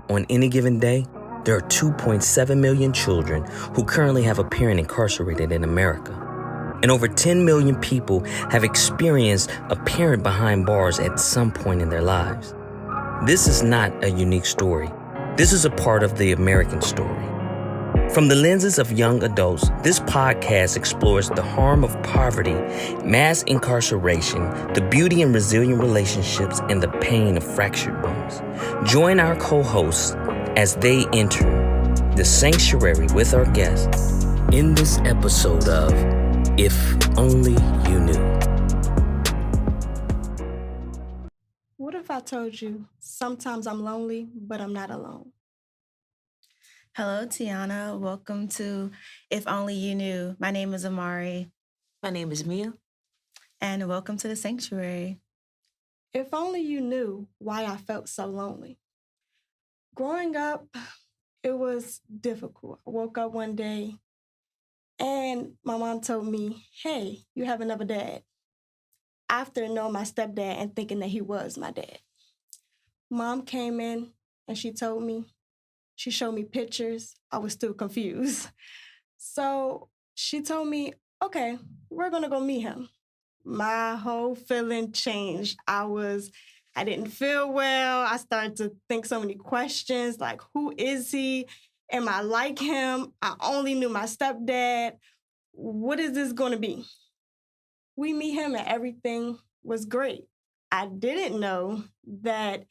On any given day, there are 2.7 million children who currently have a parent incarcerated in America. And over 10 million people have experienced a parent behind bars at some point in their lives. This is not a unique story. This is a part of the American story. From the lenses of young adults, this podcast explores the harm of poverty, mass incarceration, the beauty and resilient relationships, and the pain of fractured bones. Join our co-hosts as they enter the sanctuary with our guests in this episode of If Only You Knew. What if I told you sometimes I'm lonely, but I'm not alone? Hello, Tianna. Welcome to If Only You Knew. My name is Amari. My name is Mia. And welcome to the sanctuary. If only you knew why I felt so lonely. Growing up, it was difficult. I woke up one day and my mom told me, hey, you have another dad. After knowing my stepdad and thinking that he was my dad. Mom came in and she showed me pictures. I was still confused. So she told me, okay, we're gonna go meet him. My whole feeling changed. I didn't feel well. I started to think so many questions, like, who is he? Am I like him? I only knew my stepdad. What is this gonna be? We meet him and everything was great. I didn't know that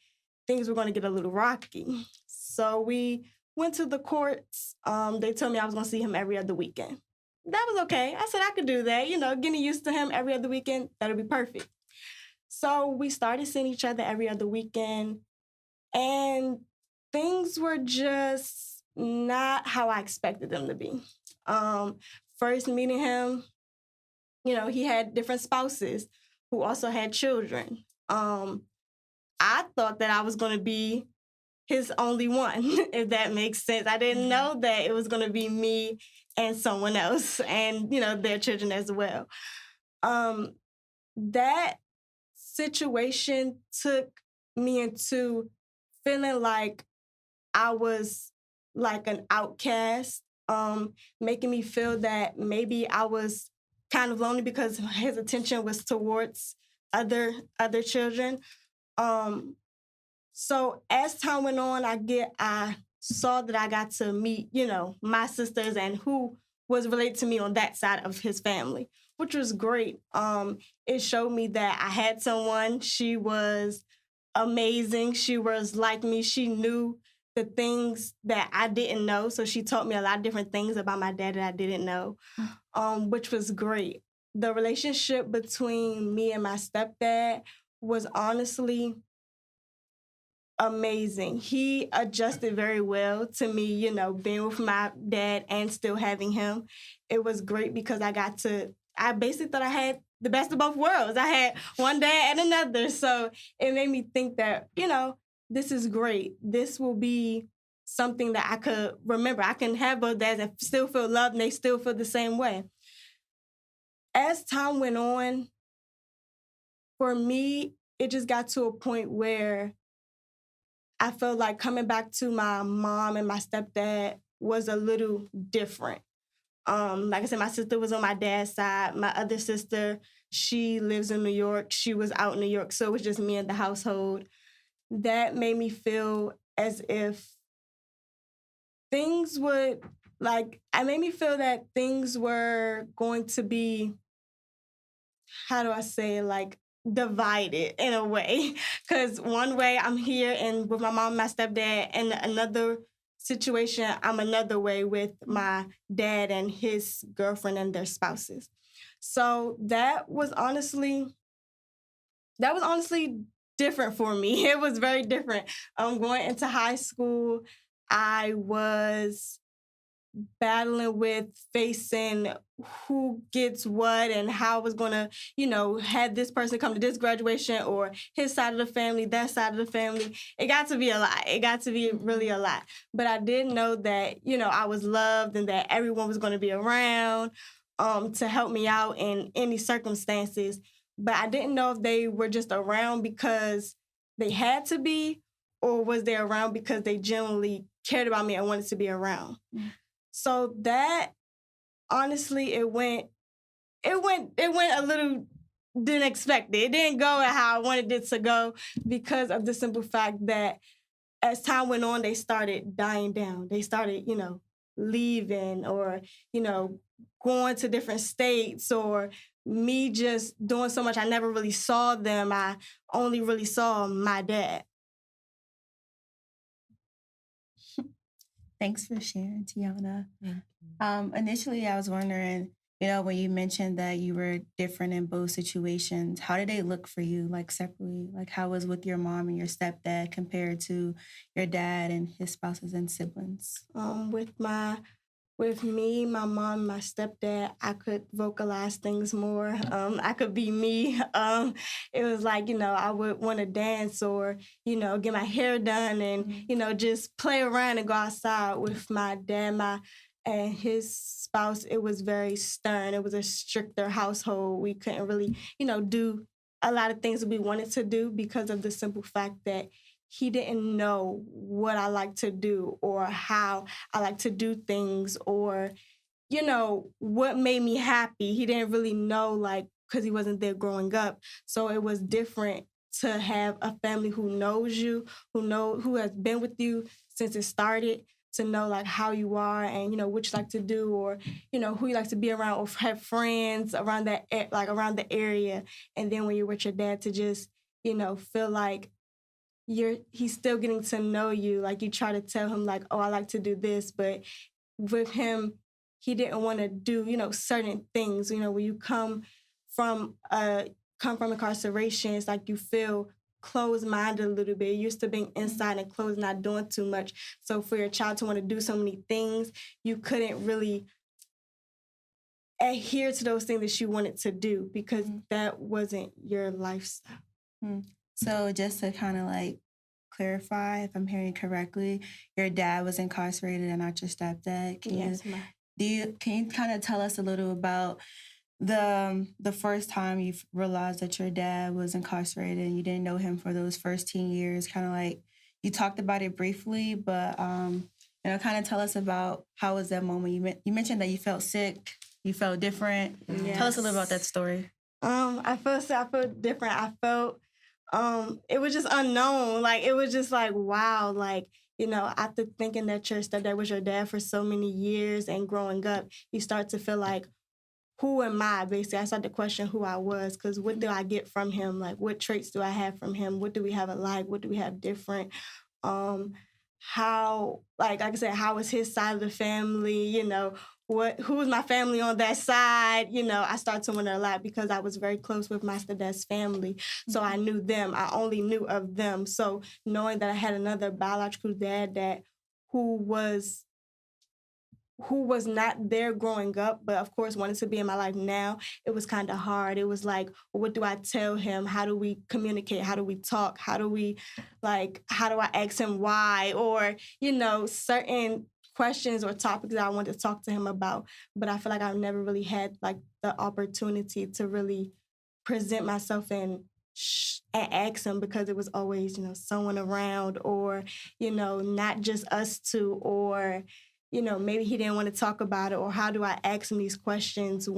things were gonna get a little rocky. So we went to the courts. They told me I was gonna see him every other weekend. That was okay. I said I could do that. Getting used to him every other weekend, that'll be perfect. So we started seeing each other every other weekend, and things were just not how I expected them to be. First meeting him, he had different spouses who also had children. I thought that I was going to be his only one, if that makes sense. I didn't know that it was going to be me and someone else and, their children as well. That situation took me into feeling like I was like an outcast, making me feel that maybe I was kind of lonely because his attention was towards other children. So as time went on, I saw that I got to meet, my sisters and who was related to me on that side of his family, which was great. It showed me that I had someone. She was amazing. She was like me. She knew the things that I didn't know. So she taught me a lot of different things about my dad that I didn't know, which was great. The relationship between me and my stepdad was honestly amazing. He adjusted very well to me, being with my dad and still having him. It was great because I basically thought I had the best of both worlds. I had one dad and another. So it made me think that, this is great. This will be something that I could remember. I can have both dads and still feel loved and they still feel the same way. As time went on, for me, it just got to a point where I felt like coming back to my mom and my stepdad was a little different. Like I said, my sister was on my dad's side. My other sister, she lives in New York. She was out in New York, so it was just me and the household. That made me feel as if things would, it made me feel that things were going to be, how do I say, divided in a way. Because one way I'm here and with my mom and my stepdad, and another situation I'm another way with my dad and his girlfriend and their spouses. So that was honestly different for me. It was very different. Going into high school, I was battling with facing who gets what and how I was going to, have this person come to this graduation or his side of the family, that side of the family. It got to be a lot. It got to be really a lot. But I did know that, I was loved and that everyone was going to be around to help me out in any circumstances. But I didn't know if they were just around because they had to be or was they around because they genuinely cared about me and wanted to be around. So that, honestly, it went a little, didn't expect it. It didn't go how I wanted it to go because of the simple fact that as time went on, they started dying down. They started, leaving or, going to different states, or me just doing so much. I never really saw them. I only really saw my dad. Thanks for sharing, Tianna. Initially, I was wondering, when you mentioned that you were different in both situations, how did they look for you, like separately? Like, how was with your mom and your stepdad compared to your dad and his spouses and siblings? With me, my mom, my stepdad, I could vocalize things more. I could be me. It was like, I would want to dance or, get my hair done and, just play around and go outside. With my dad, and his spouse, it was very stern. It was a stricter household. We couldn't really, do a lot of things that we wanted to do because of the simple fact that he didn't know what I like to do or how I like to do things or, what made me happy. He didn't really know, because he wasn't there growing up. So it was different to have a family who knows you, who has been with you since it started, to know, how you are and, what you like to do or, who you like to be around or have friends around that, around the area. And then when you're with your dad, to just, feel like he's still getting to know you. Like, you try to tell him, oh, I like to do this. But with him, he didn't want to do, certain things. When you come from incarceration, it's like you feel closed-minded a little bit. You're used to being inside and closed, not doing too much. So for your child to want to do so many things, you couldn't really adhere to those things that you wanted to do because that wasn't your lifestyle. So just to kind of clarify, if I'm hearing correctly, your dad was incarcerated and not your stepdad. Can you kind of tell us a little about the first time you realized that your dad was incarcerated and you didn't know him for those first 10 years? Kind of you talked about it briefly, but kind of tell us about how was that moment. You mentioned that you felt sick, you felt different. Yes. Tell us a little about that story. I felt different. I felt it was just unknown. It was just wow. After thinking that your stepdad was your dad for so many years and growing up, you start to feel like, who am I? Basically, I started to question who I was because what do I get from him? What traits do I have from him? What do we have alike? What do we have different? How, like I said, how was his side of the family? Who was my family on that side? I started to wonder a lot because I was very close with my stepdad's family. So I knew them. I only knew of them. So knowing that I had another biological dad who was not there growing up, but of course wanted to be in my life now, it was kind of hard. It was what do I tell him? How do we communicate? How do we talk? How do I ask him why? Or, certain questions or topics that I wanted to talk to him about. But I feel like I've never really had the opportunity to really present myself and ask him because it was always, someone around or, not just us two or, maybe he didn't want to talk about it, or how do I ask him these questions if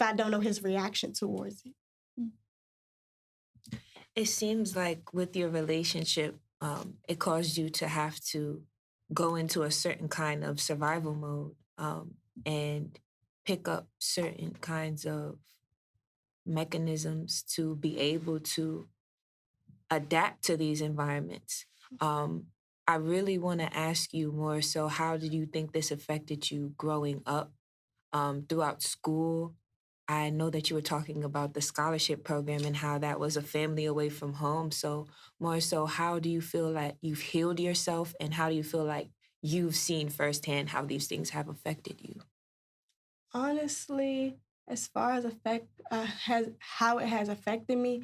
I don't know his reaction towards it? It seems like with your relationship, it caused you to have to go into a certain kind of survival mode and pick up certain kinds of mechanisms to be able to adapt to these environments. I really want to ask you more so, how did you think this affected you growing up throughout school? I know that you were talking about the scholarship program and how that was a family away from home. So more so, how do you feel like you've healed yourself and how do you feel like you've seen firsthand how these things have affected you? Honestly, as far as how it has affected me,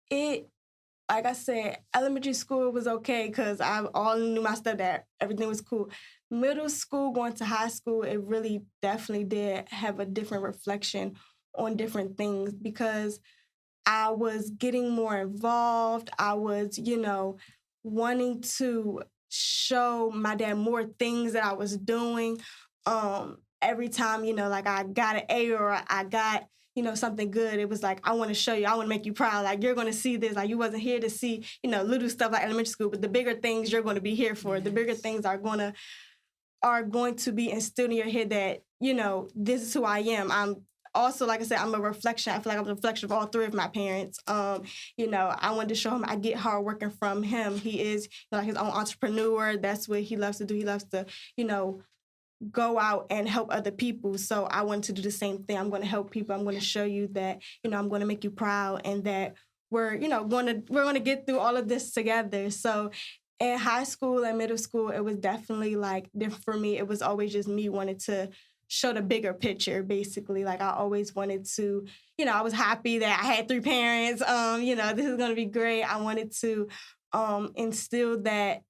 like I said, elementary school was okay because I all knew my stepdad. Everything was cool. Middle school, going to high school, it really definitely did have a different reflection on different things because I was getting more involved. I was, wanting to show my dad more things that I was doing. Every time, like I got an A or I got, something good, it was like, I want to show you, I want to make you proud. Like, you're going to see this. Like, you wasn't here to see, little stuff like elementary school, but the bigger things you're going to be here for. Yes. The bigger things are going to be instilled in your head that, this is who I am. I'm also, like I said, I'm a reflection. I feel like I'm a reflection of all three of my parents. I wanted to show him I get hard working from him. He is like his own entrepreneur. That's what he loves to do. He loves to, go out and help other people. So I wanted to do the same thing. I'm going to help people. I'm going to show you that, I'm going to make you proud and that we're going to get through all of this together. So in high school and middle school, it was definitely like different for me. It was always just me wanting to show the bigger picture, basically. Like I always wanted to, I was happy that I had 3 parents. This is going to be great. I wanted to instill that,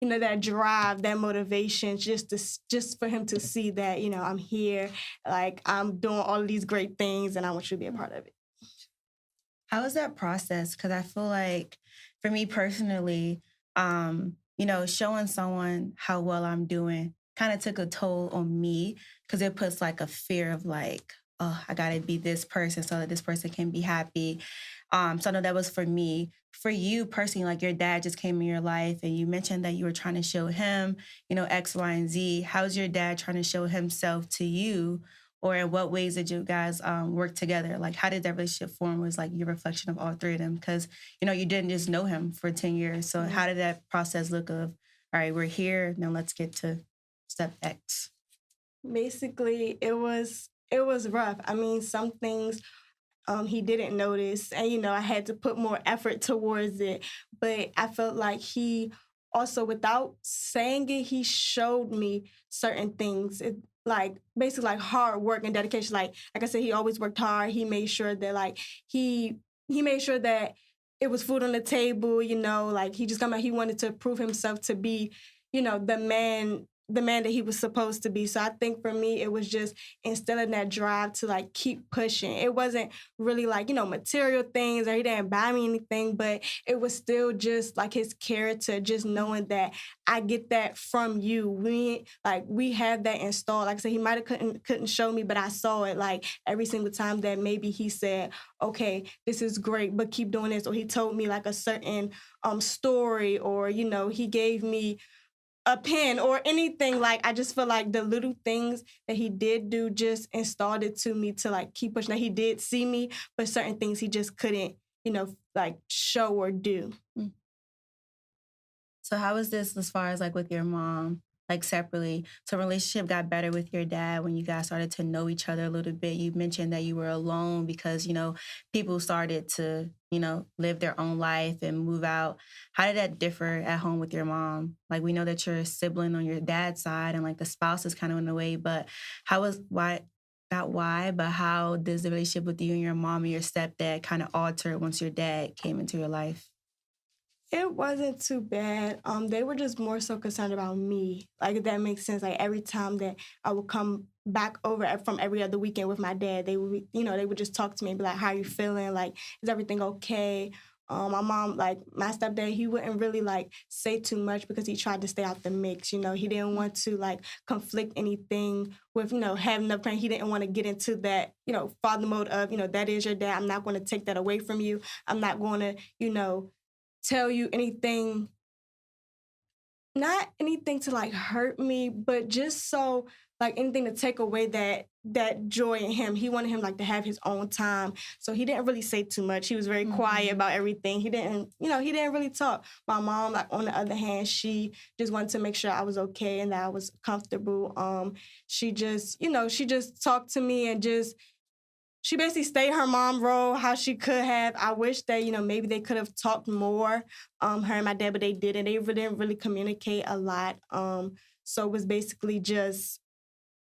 that drive, that motivation, just for him to see that, I'm here, like I'm doing all of these great things and I want you to be a part of it. How was that process? Because I feel like for me personally, showing someone how well I'm doing kind of took a toll on me because it puts like a fear of like, oh, I got to be this person so that this person can be happy. So I know that was for me. For you personally, like your dad just came in your life and you mentioned that you were trying to show him, X, Y, and Z. How's your dad trying to show himself to you? Or in what ways did you guys work together? Like, how did that relationship form? Was like your reflection of all 3 of them? Because, you didn't just know him for 10 years. So how did that process look of, all right, we're here, now let's get to step X? Basically, it was rough. I mean, some things he didn't notice, and I had to put more effort towards it. But I felt like he also, without saying it, he showed me certain things. Like basically like hard work and dedication. Like I said, he always worked hard. He made sure that like he made sure that it was food on the table. Like he just he wanted to prove himself to be, the man that he was supposed to be. So I think for me, it was just instilling that drive to like keep pushing. It wasn't really like, material things or he didn't buy me anything, but it was still just like his character, just knowing that I get that from you. We have that installed. Like I said, he might have couldn't show me, but I saw it like every single time that maybe he said, okay, this is great, but keep doing this. Or he told me like a certain story, or, he gave me a pen or anything. Like I just feel like the little things that he did do just installed it to me to like keep pushing. That he did see me, but certain things he just couldn't, like show or do. So how was this as far as like with your mom, like separately? So relationship got better with your dad when you guys started to know each other a little bit. You mentioned that you were alone because, people started to, live their own life and move out. How did that differ at home with your mom? Like we know that you're a sibling on your dad's side and like the spouse is kind of in the way, but but how does the relationship with you and your mom and your stepdad kind of alter once your dad came into your life? It wasn't too bad. They were just more so concerned about me. Like, if that makes sense. Like, every time that I would come back over from every other weekend with my dad, they would, they would just talk to me and be like, how are you feeling? Like, is everything okay? My mom, like, my stepdad, he wouldn't really, like, say too much because he tried to stay out the mix. He didn't want to, like, conflict anything with, having a parent. He didn't want to get into that, father mode of, that is your dad. I'm not going to take that away from you. I'm not going to, tell you anything, not anything to like hurt me, but just so like anything to take away that joy in him. He wanted him like to have his own time. So he didn't really say too much. He was very quiet about everything. He didn't really talk. My mom, like on the other hand, she just wanted to make sure I was okay and that I was comfortable. She just talked to me and she basically stayed her mom role how she could have. I wish that, maybe they could have talked more, her and my dad, but they didn't. They didn't really communicate a lot. So it was basically just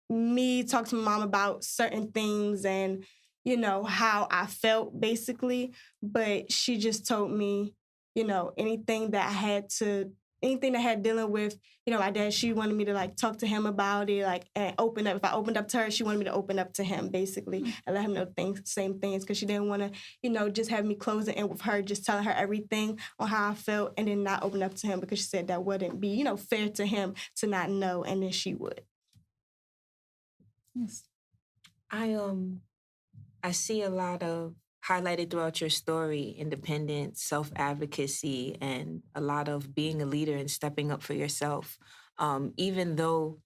me talking to my mom about certain things and, how I felt, basically. But she just told me, anything that I had to anything that had dealing with, my dad, she wanted me to like talk to him about it, like, and open up. If I opened up to her, she wanted me to open up to him, basically, and let him know same things, because she didn't want to, just have me closing in with her, just telling her everything on how I felt, and then not open up to him, because she said that wouldn't be, fair to him to not know, and then she would. Yes. I see a lot of highlighted throughout your story, independence, self-advocacy, and a lot of being a leader and stepping up for yourself. Even though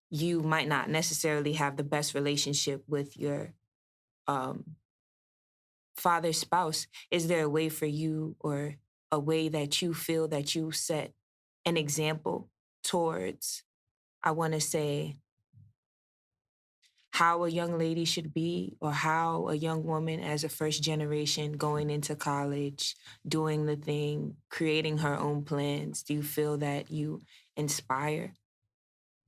you might not necessarily have the best relationship with your father's spouse, is there a way for you, or a way that you feel that you set an example towards, I want to say, how a young lady should be, or how a young woman as a first generation going into college, doing the thing, creating her own plans? Do you feel that you inspire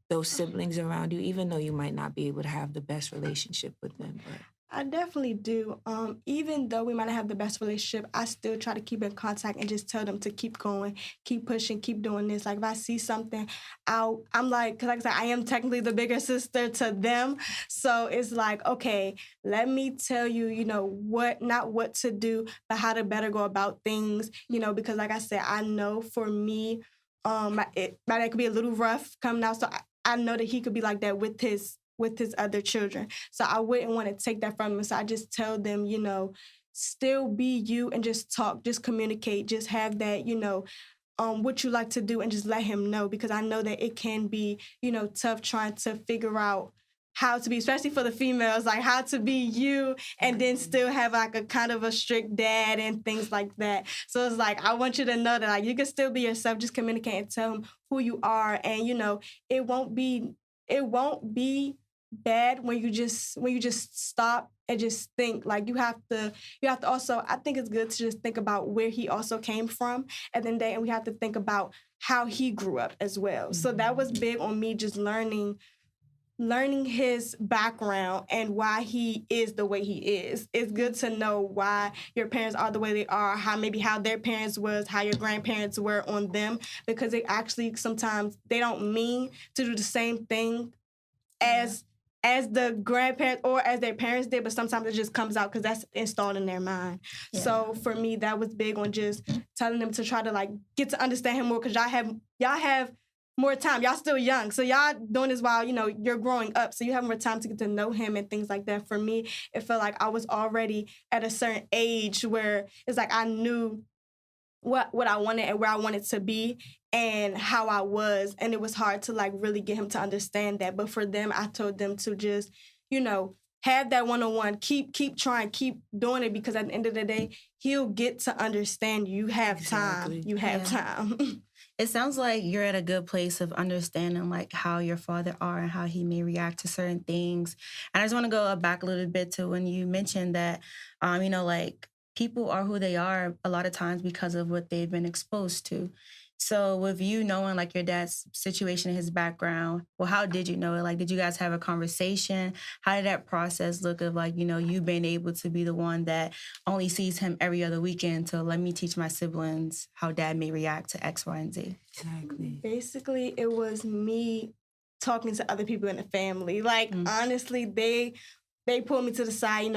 those siblings around you, even though you might not be able to have the best relationship with them? But I definitely do. Even though we might not have the best relationship, I still try to keep in contact and just tell them to keep going, keep pushing, keep doing this. Like, if I see something, I'm like, because like I said, I am technically the bigger sister to them. So it's like, okay, let me tell you, not what to do, but how to better go about things, because like I said, I know for me, it could be a little rough coming out. So I know that he could be like that with his other children. So I wouldn't want to take that from him. So I just tell them, still be you and just talk, just communicate, just have that, what you like to do, and just let him know, because I know that it can be, tough trying to figure out how to be, especially for the females, like how to be you and then still have like a kind of a strict dad and things like that. So it's like, I want you to know that like you can still be yourself, just communicate and tell him who you are. And, it won't be bad when you just stop and just think. Like, you have to also, I think it's good to just think about where he also came from, and then we have to think about how he grew up as well. So that was big on me, just learning his background and why he is the way he is. It's good to know why your parents are the way they are, how their parents was, how your grandparents were on them, because they actually sometimes they don't mean to do the same thing as the grandparents or as their parents did, but sometimes it just comes out because that's installed in their mind. Yeah. So for me, that was big on just telling them to try to like get to understand him more, because y'all have more time. Y'all still young, so y'all doing this while you're growing up, so you have more time to get to know him and things like that. For me, it felt like I was already at a certain age where it's like I knew what I wanted and where I wanted to be and how I was. And it was hard to like really get him to understand that. But for them, I told them to just, have that one-on-one, keep trying, keep doing it, because at the end of the day, he'll get to understand you have time. You have time. It sounds like you're at a good place of understanding like how your father are and how he may react to certain things. And I just want to go back a little bit to when you mentioned that, like people are who they are a lot of times because of what they've been exposed to. So with you knowing like your dad's situation, his background, well, how did you know it? Like, did you guys have a conversation? How did that process look of like, you being able to be the one that only sees him every other weekend to let me teach my siblings how dad may react to X, Y, and Z? Exactly. Basically, it was me talking to other people in the family. Like, honestly, they pulled me to the side.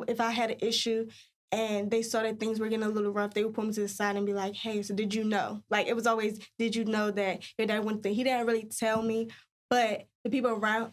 If I had an issue and they saw that things were getting a little rough, they would pull me to the side and be like, hey, so did you know? Like, it was always, did you know that your dad went through? He didn't really tell me, but the people around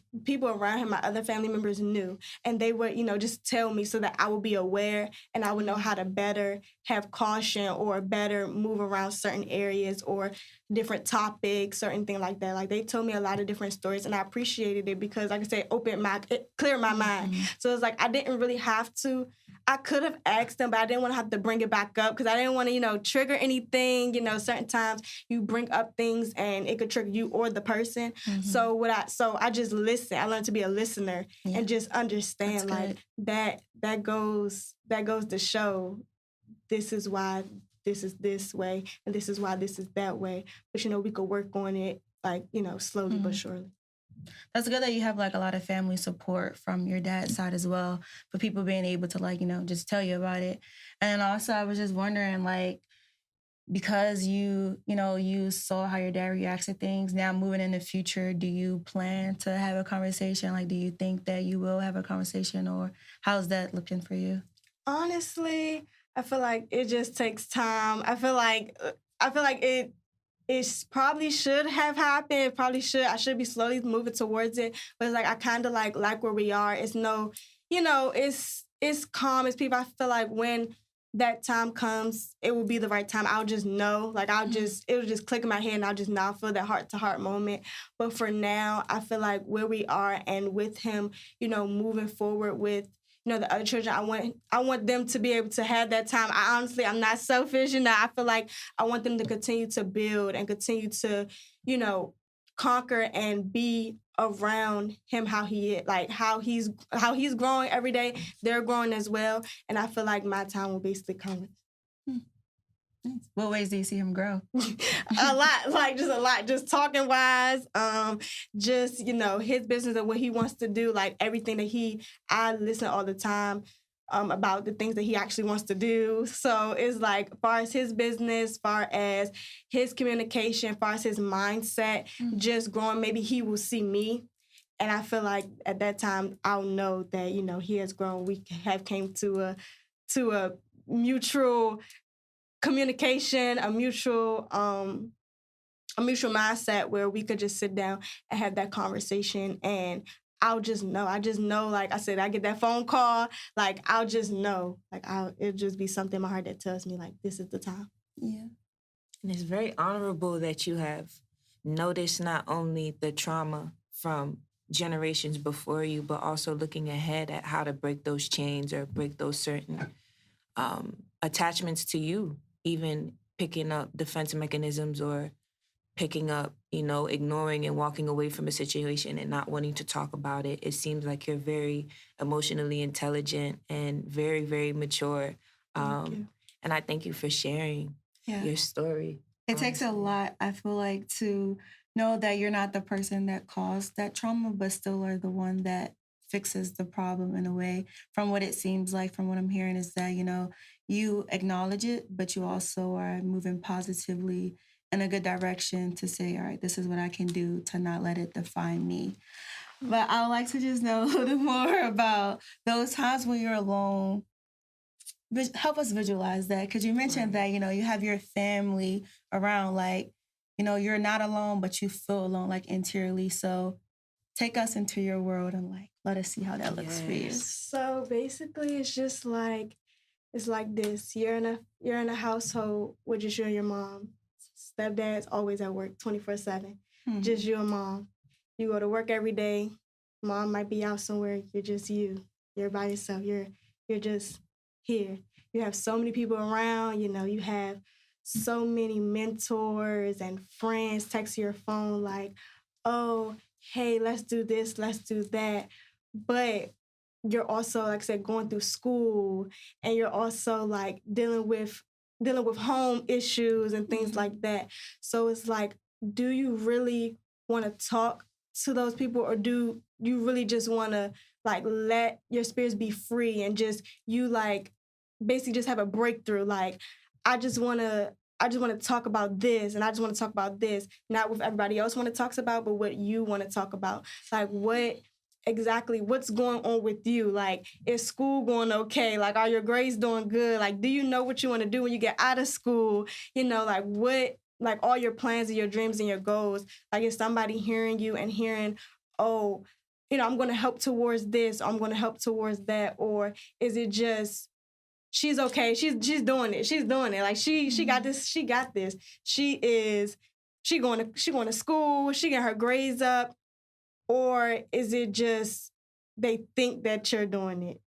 him, my other family members knew. And they would, just tell me so that I would be aware and I would know how to better have caution or better move around certain areas or different topics or anything like that. Like, they told me a lot of different stories, and I appreciated it because, like I said, it cleared my mind. So it's like I didn't really have to. I could have asked them, but I didn't want to have to bring it back up because I didn't want to, trigger anything. Certain times you bring up things and it could trigger you or the person. So I just listen. I learned to be a listener and just understand like that goes to show this is why this is this way and this is why this is that way. But we could work on it like, slowly but surely. That's good that you have like a lot of family support from your dad's side as well, for people being able to like, just tell you about it. And also I was just wondering like, because you saw how your dad reacts to things, now moving in the future, do you plan to have a conversation? Like, do you think that you will have a conversation, or how's that looking for you? Honestly, I feel like it just takes time. I feel like it probably should have happened. It probably should. I should be slowly moving towards it. But it's like I kind of like where we are. It's no, it's calm. It's people. I feel like when that time comes, it will be the right time. I'll just know. Like it'll just click in my head, and I'll just now feel that heart to heart moment. But for now, I feel like where we are and with him, moving forward with the other children, I want them to be able to have that time. I'm not selfish, I feel like I want them to continue to build and continue to, conquer and be around him how he is, like how he's growing every day. They're growing as well. And I feel like my time will basically come. What ways do you see him grow? A lot, just talking wise, just, his business and what he wants to do, like everything that I listen all the time about the things that he actually wants to do. So it's like, as far as his business, as far as his communication, as far as his mindset, just growing, maybe he will see me. And I feel like at that time, I'll know that, he has grown. We have came to a mutual communication, a mutual mindset where we could just sit down and have that conversation, and I'll just know. I just know, like I said, I get that phone call, like I'll just know. Like it'll just be something in my heart that tells me like this is the time. Yeah. And it's very honorable that you have noticed not only the trauma from generations before you, but also looking ahead at how to break those chains or break those certain attachments to you, even picking up defense mechanisms or picking up, ignoring and walking away from a situation and not wanting to talk about it. It seems like you're very emotionally intelligent and very, very mature. And I thank you for sharing your story. It takes a lot, I feel like, to know that you're not the person that caused that trauma, but still are the one that fixes the problem in a way. From what it seems like, from what I'm hearing, is that, you acknowledge it, but you also are moving positively in a good direction to say, all right, this is what I can do to not let it define me. But I would like to just know a little more about those times when you're alone. Help us visualize that, because you mentioned that, you have your family around, like, you're not alone, but you feel alone, like, interiorly. So take us into your world and, like, let us see how that looks for you. So basically, it's just like, it's like this. You're in a household with just you and your mom. Stepdad's always at work 24/7. Just you and mom. You go to work every day. Mom might be out somewhere. You're just you. You're by yourself. You're just here. You have so many people around. You have so many mentors and friends text your phone like, oh, hey, let's do this, let's do that. But you're also, like I said, going through school, and you're also like dealing with home issues and things like that. So it's like, do you really want to talk to those people, or do you really just want to like let your spirits be free and just like basically just have a breakthrough? Like, I just want to talk about this, and I just want to talk about this, not what everybody else want to talk about, but what you want to talk about. Like, what's going on with you? Like, is school going okay? Like, are your grades doing good? Like, do you know what you want to do when you get out of school? Like what, like all your plans and your dreams and your goals. Like, is somebody hearing you and hearing, oh, I'm going to help towards this, or I'm going to help towards that? Or is it just, she's okay, she's doing it. She's doing it. Like, she got this. She got this. She going to school. She got her grades up. Or is it just they think that you're doing it?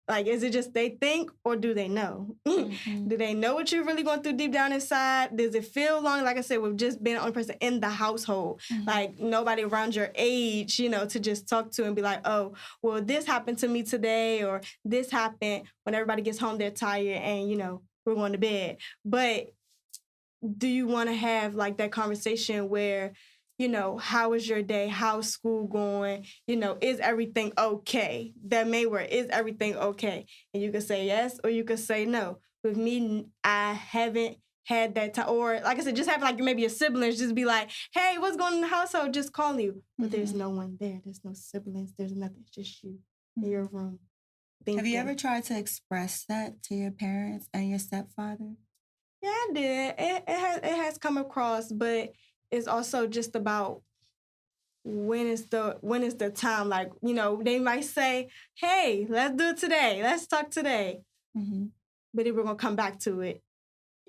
Like, is it just they think, or do they know? Do they know what you're really going through deep down inside? Does it feel long? Like I said, we've just been the only person in the household. Like, nobody around your age, to just talk to and be like, oh, well, this happened to me today, or this happened. When everybody gets home, they're tired and, we're going to bed. But do you want to have, like, that conversation where, how is your day? How's school going? Is everything okay? That main word, is everything okay? And you can say yes, or you can say no. With me, I haven't had that time, or like I said, just have like maybe your siblings just be like, hey, what's going on in the household? Just call you. But there's no one there. There's no siblings. There's nothing. It's just you in your room. Thinking. Have you ever tried to express that to your parents and your stepfather? Yeah, I did. It has come across, but it's also just about when is the time. Like, they might say, hey, let's do it today. Let's talk today. But then we're going to come back to it.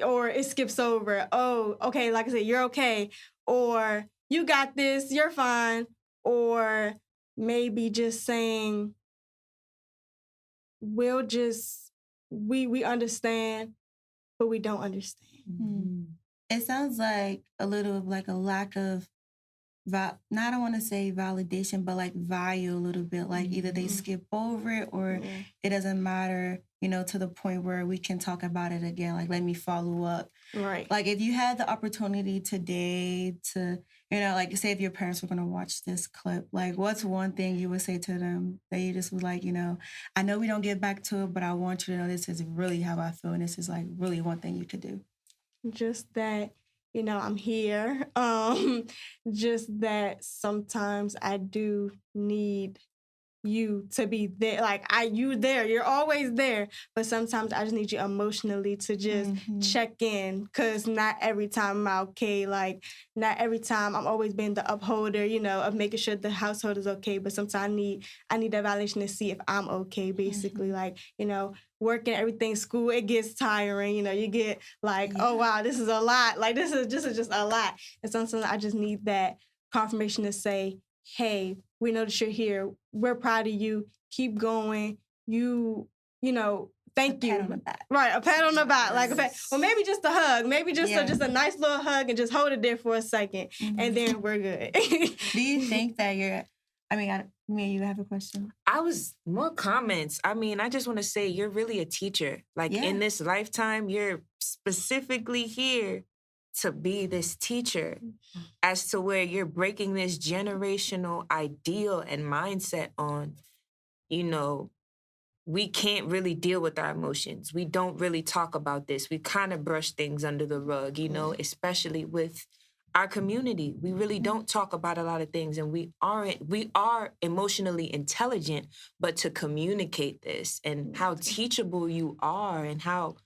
Or it skips over. Oh, okay, like I said, you're okay. Or you got this, you're fine. Or maybe just saying, we understand, but we don't understand. It sounds like a little of like a lack of, I don't want to say validation, but like value a little bit. Like either they skip over it or it doesn't matter, to the point where we can talk about it again. Like, let me follow up. Right. Like if you had the opportunity today to, like say if your parents were going to watch this clip, like what's one thing you would say to them that you just was like, I know we don't get back to it, but I want you to know this is really how I feel. And this is like really one thing you could do. Just that, I'm here. Just that sometimes I do need you to be there. Like, you there. You're always there. But sometimes I just need you emotionally to just check in. Because not every time I'm okay. Like, not every time I'm always being the upholder, of making sure the household is okay. But sometimes I need that validation to see if I'm okay, basically. Like, working everything, school, it gets tiring. You get like, oh, wow, this is a lot. Like, this is just a lot. And sometimes I just need that confirmation to say, hey, we know that you're here. We're proud of you. Keep going. Thank you. Pat on the back. Right, a pat on the back. Like a pat. Or maybe just a hug. Maybe just a nice little hug and just hold it there for a second. And then we're good. Do you think that Mia, you have a question? More comments. I just want to say you're really a teacher. Like in this lifetime, you're specifically here to be this teacher, as to where you're breaking this generational ideal and mindset on, we can't really deal with our emotions. We don't really talk about this. We kind of brush things under the rug, especially with our community. We really don't talk about a lot of things, and we are emotionally intelligent, but to communicate this and how teachable you are and how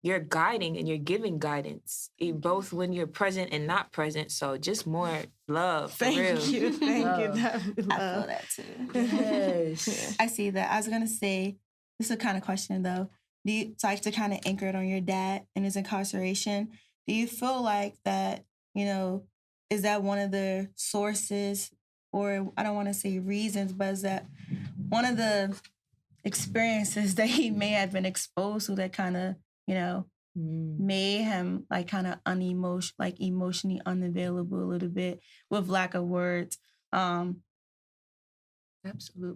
you're guiding and you're giving guidance, both when you're present and not present. So just more love, for real. Thank you. I feel that too. Yes. I see that. I was going to say, this is a kind of question though. Do you like to kind of anchor it on your dad and his incarceration? Do you feel like that, is that one of the sources, or I don't want to say reasons, but is that one of the experiences that he may have been exposed to that kind of, made him like kind of emotionally unavailable a little bit, with lack of words? Absolutely.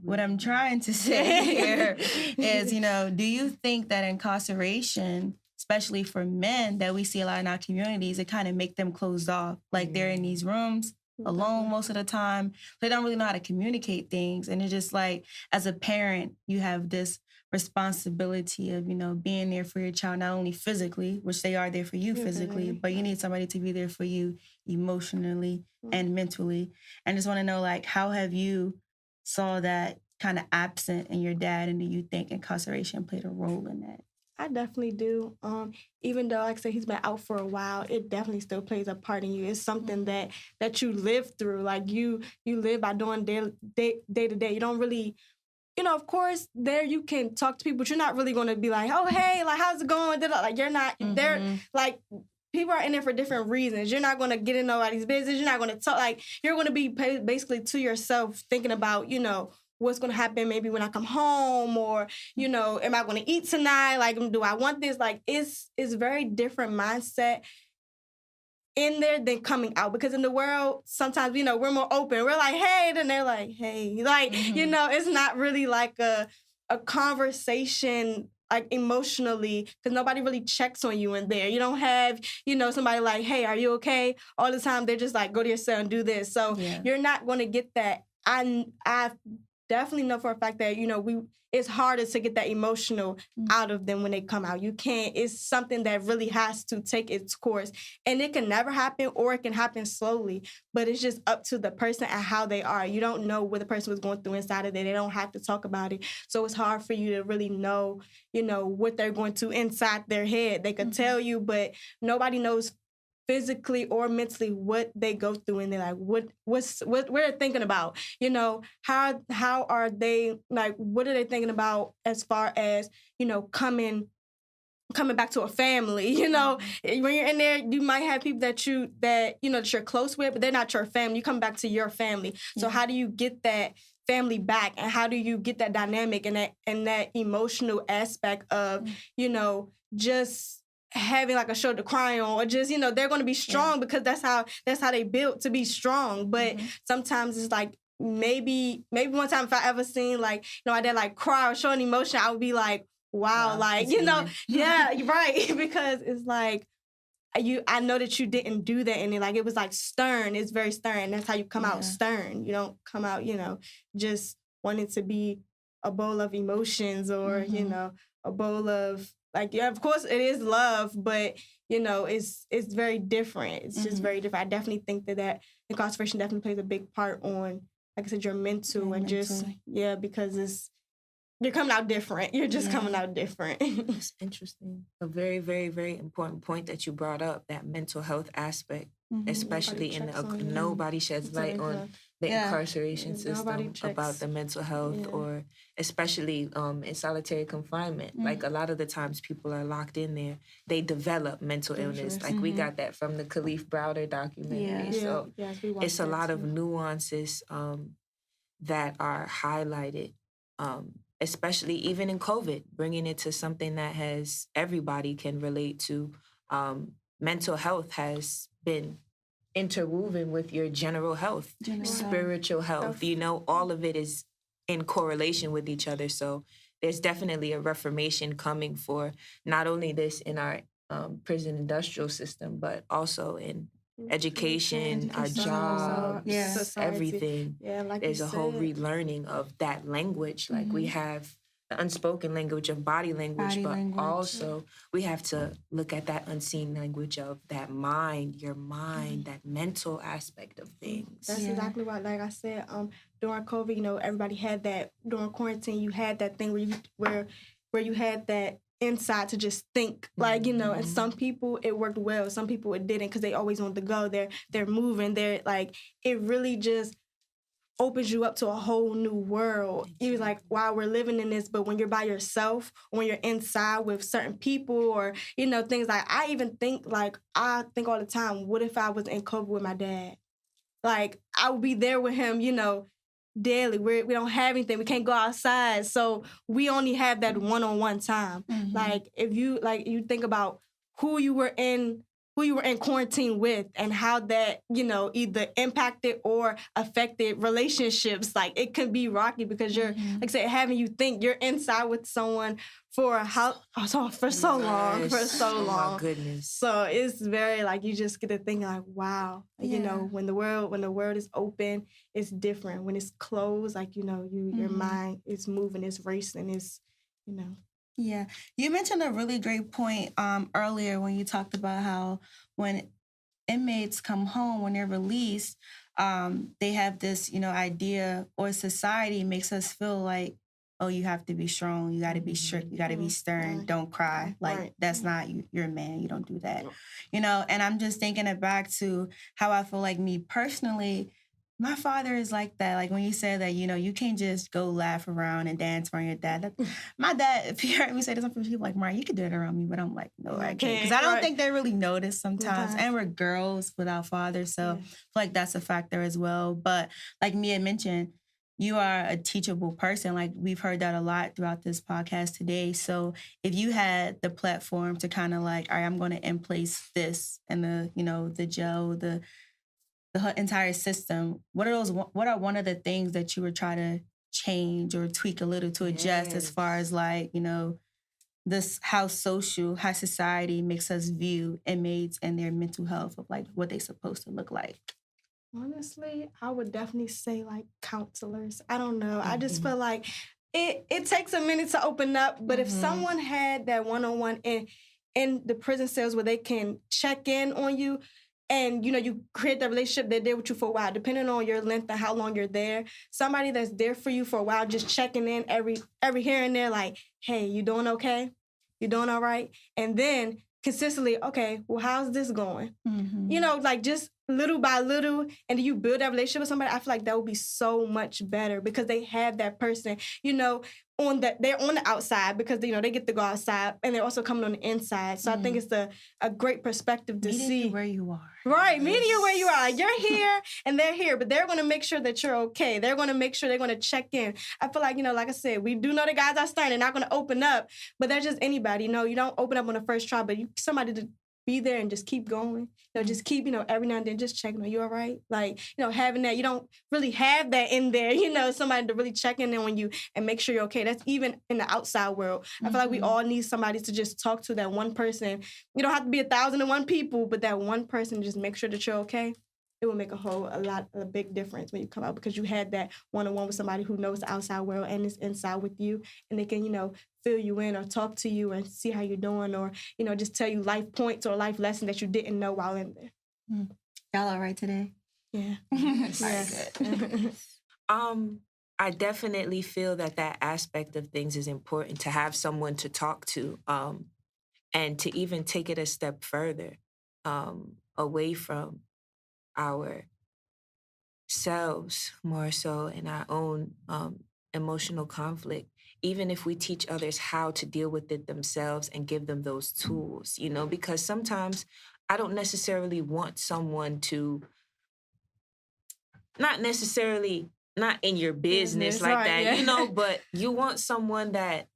What I'm trying to say here is, do you think that incarceration, especially for men that we see a lot in our communities, it kind of make them closed off? Like they're in these rooms alone most of the time. They don't really know how to communicate things. And it's just like, as a parent, you have this responsibility of, being there for your child, not only physically, which they are there for you physically, but you need somebody to be there for you emotionally and mentally. And just want to know, like, how have you saw that kind of absent in your dad, and do you think incarceration played a role in that? I definitely do. Even though, like I said, he's been out for a while, it definitely still plays a part in you. It's something that you live through. Like you live by doing day to day. You don't really, of course, there you can talk to people, but you're not really going to be like, oh, hey, like, how's it going? Like, you're not, they're like, people are in there for different reasons. You're not going to get in nobody's business. You're not going to talk, like, you're going to be basically to yourself thinking about, what's going to happen maybe when I come home, or, am I going to eat tonight? Like, do I want this? Like, it's very different mindset in there than coming out, because in the world, sometimes, we're more open. We're like, hey, then they're like, hey, like, it's not really like a conversation, like, emotionally, because nobody really checks on you in there. You don't have, somebody like, hey, are you okay? All the time, they're just like, go to your cell and do this. So you're not going to get that. I've definitely know for a fact that, it's harder to get that emotional out of them when they come out. You can't, it's something that really has to take its course. And it can never happen or it can happen slowly, but it's just up to the person and how they are. You don't know what the person was going through inside of them. They don't have to talk about it. So it's hard for you to really know, what they're going to inside their head. They could tell you, but nobody knows physically or mentally what they go through, and they're like, what they're thinking about, how are they, like, what are they thinking about as far as, coming back to a family, when you're in there, you might have people that you're close with, but they're not your family. You come back to your family. So how do you get that family back, and how do you get that dynamic and that emotional aspect of, just having like a shoulder to cry on, or just, they're going to be strong because that's how they built to be strong. But sometimes it's like, maybe one time if I ever seen like, my dad like cry or show an emotion, I would be like, wow, like, yeah, right. Because it's like, I know that you didn't do that, and it was like stern. It's very stern. That's how you come out stern. You don't come out, just wanting to be a bowl of emotions, or a bowl of, like, yeah, of course it is love, but it's very different. It's just very different. I definitely think that incarceration definitely plays a big part on, like I said, your mental and just because you're coming out different. You're just coming out different. That's interesting. A very, very, very important point that you brought up, that mental health aspect, especially nobody sheds light on the incarceration system about the mental health, or especially in solitary confinement. Like, a lot of the times people are locked in there, they develop mental illness. Like, we got that from the Khalif Browder documentary. So it's a lot of nuances that are highlighted, especially even in COVID, bringing it to something that everybody can relate to. Mental health has been interwoven with your general health, spiritual health. All of it is in correlation with each other. So there's definitely a reformation coming for not only this in our prison industrial system, but also in education, our jobs, everything. Like there's a whole relearning of that language. Like, we have the unspoken language of body language, also we have to look at that unseen language of that mind, your mind, that mental aspect of things. That's exactly what, like I said, during COVID, everybody had that. During quarantine, you had that thing where you had that inside to just think, like, and some people it worked well, some people it didn't, because they always want to go. They're moving, they're like, it really just opens you up to a whole new world. You're like, wow, we're living in this. But when you're by yourself, when you're inside with certain people, or things like, I think all the time, what if I was in COVID with my dad? Like, I would be there with him, daily. We don't have anything. We can't go outside. So we only have that one-on-one time. Like, if you think about who you were in quarantine with, and how that, either impacted or affected relationships. Like, it could be rocky because you're, like I said, having you think you're inside with someone for so long. Oh my goodness. So it's very, like, you just get to think, like, wow, when the world is open, it's different. When it's closed, like, your mind is moving, it's racing, it's, Yeah. You mentioned a really great point earlier when you talked about how when inmates come home, when they're released, they have this, idea, or society makes us feel like, oh, you have to be strong, you got to be strict, you got to be stern, don't cry. Like, that's not, you're a man, you don't do that. And I'm just thinking it back to how I feel like, me personally, my father is like that. Like, when you said that, you can't just go laugh around and dance around your dad. My dad, if he heard me say this, some people like, Mariah, you could do it around me. But I'm like, no, I can't. Because I don't think they really notice sometimes. And we're girls without fathers. So I feel like that's a factor as well. But like Mia mentioned, you are a teachable person. Like, we've heard that a lot throughout this podcast today. So if you had the platform to kind of like, all right, I'm going to in place this, and the jail, the entire system, what are one of the things that you would try to change or tweak a little to adjust, as far as like, how society makes us view inmates and their mental health, of like what they're supposed to look like? Honestly, I would definitely say like counselors. I don't know. I just feel like it takes a minute to open up, but if someone had that one-on-one in the prison cells where they can check in on you and you create that relationship, they're there with you for a while, depending on your length and how long you're there. Somebody that's there for you for a while, just checking in every here and there, like, hey, you doing okay? You doing all right? And then consistently, okay, well, how's this going? Like just little by little, and you build that relationship with somebody, I feel like that would be so much better because they have that person, they're on the outside because they get to go outside and they're also coming on the inside. So I think it's a great perspective to meeting see you where you are. Right, meeting you where you are. You're here and they're here, but they're going to make sure that you're okay. They're going to make sure they're going to check in. I feel like, like I said, we do know the guys are stern. They're not going to open up, but they're just anybody. You don't open up on the first try, but somebody to be there and just keep going. Just keep, every now and then just checking, are you all right? Like, having that, you don't really have that in there, somebody to really check in on you and make sure you're okay. That's even in the outside world. I feel like we all need somebody to just talk to, that one person. You don't have to be 1,001 people, but that one person, just make sure that you're okay. It will make a big difference when you come out because you had that one-on-one with somebody who knows the outside world and is inside with you, and they can, fill you in or talk to you and see how you're doing, or, just tell you life points or life lessons that you didn't know while in there. Y'all all right today? Yeah. Good. I definitely feel that aspect of things is important, to have someone to talk to, and to even take it a step further, away from ourselves more so, in our own emotional conflict, even if we teach others how to deal with it themselves and give them those tools, because sometimes I don't necessarily want someone to, not in your business like right, that, yeah. But you want someone that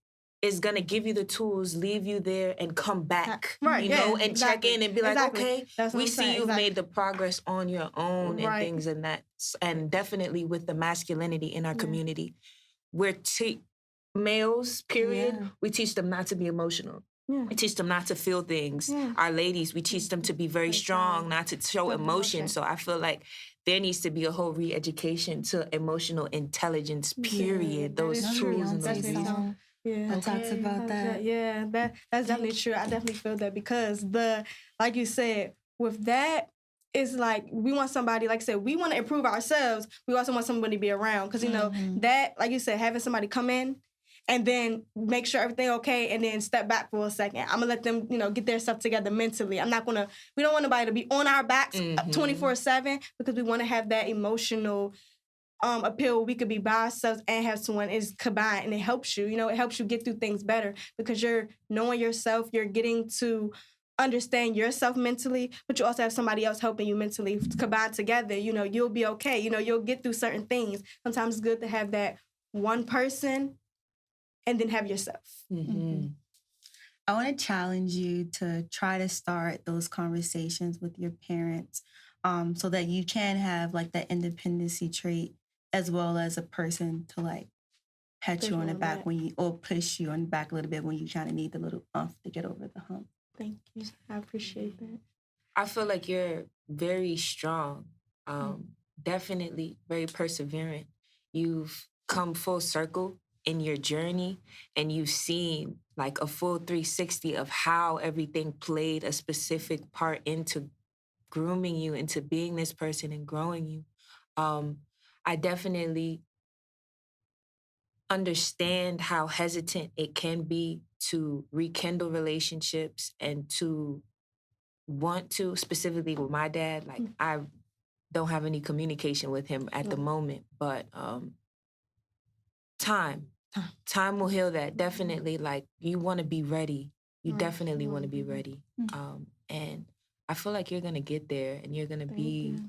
is going to give you the tools, leave you there, and come back, right, and exactly. check in and be like, okay, we see you've exactly. made the progress on your own and right. things and that. And definitely with the masculinity in our community, we're males, period, we teach them not to be emotional. We teach them not to feel things. Our ladies, we teach them to be very strong, not to show emotion. So I feel like there needs to be a whole re-education to emotional intelligence, period. Those tools and those reasons. That talks about that. Yeah, that's definitely true. I definitely feel that because like you said, with that, it's like we want somebody, like I said, we want to improve ourselves. We also want somebody to be around because, that, like you said, having somebody come in and then make sure everything okay and then step back for a second. I'm going to let them, get their stuff together mentally. We don't want nobody to be on our backs 24/7 because we want to have that emotional appeal. We could be by ourselves and have someone is combined, and it helps you. It helps you get through things better because you're knowing yourself. You're getting to understand yourself mentally, but you also have somebody else helping you mentally combined together. You'll be okay. You'll get through certain things. Sometimes it's good to have that one person and then have yourself. I want to challenge you to try to start those conversations with your parents, so that you can have like that independency trait as well as a person to like pat you on the back or push you on the back a little bit when you kind of need the little to get over the hump. Thank you. I appreciate that. I feel like you're very strong, definitely very perseverant. You've come full circle in your journey, and you've seen like a full 360 of how everything played a specific part into grooming you into being this person and growing you. I definitely understand how hesitant it can be to rekindle relationships and to want to, specifically with my dad. Like, I don't have any communication with him at the moment, but time will heal that. Definitely, like, you want to be ready. You definitely want to be ready. And I feel like you're going to get there, and you're going to be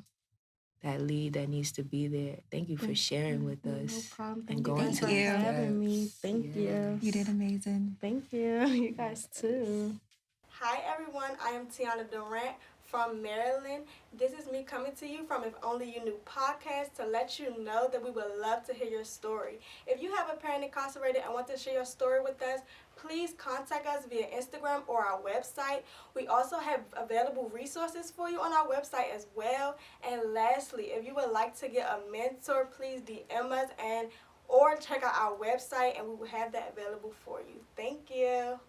that lead that needs to be there. Thank you for sharing with us. No problem. And going to for having me. Thank you. You did amazing. Thank you. You guys too. Hi everyone, I am Tianna Durant from Maryland. This is me coming to you from If Only You Knew podcast to let you know that we would love to hear your story. If you have a parent incarcerated and want to share your story with us, please contact us via Instagram or our website. We also have available resources for you on our website as well. And lastly, if you would like to get a mentor, please DM us or check out our website, and we will have that available for you. Thank you.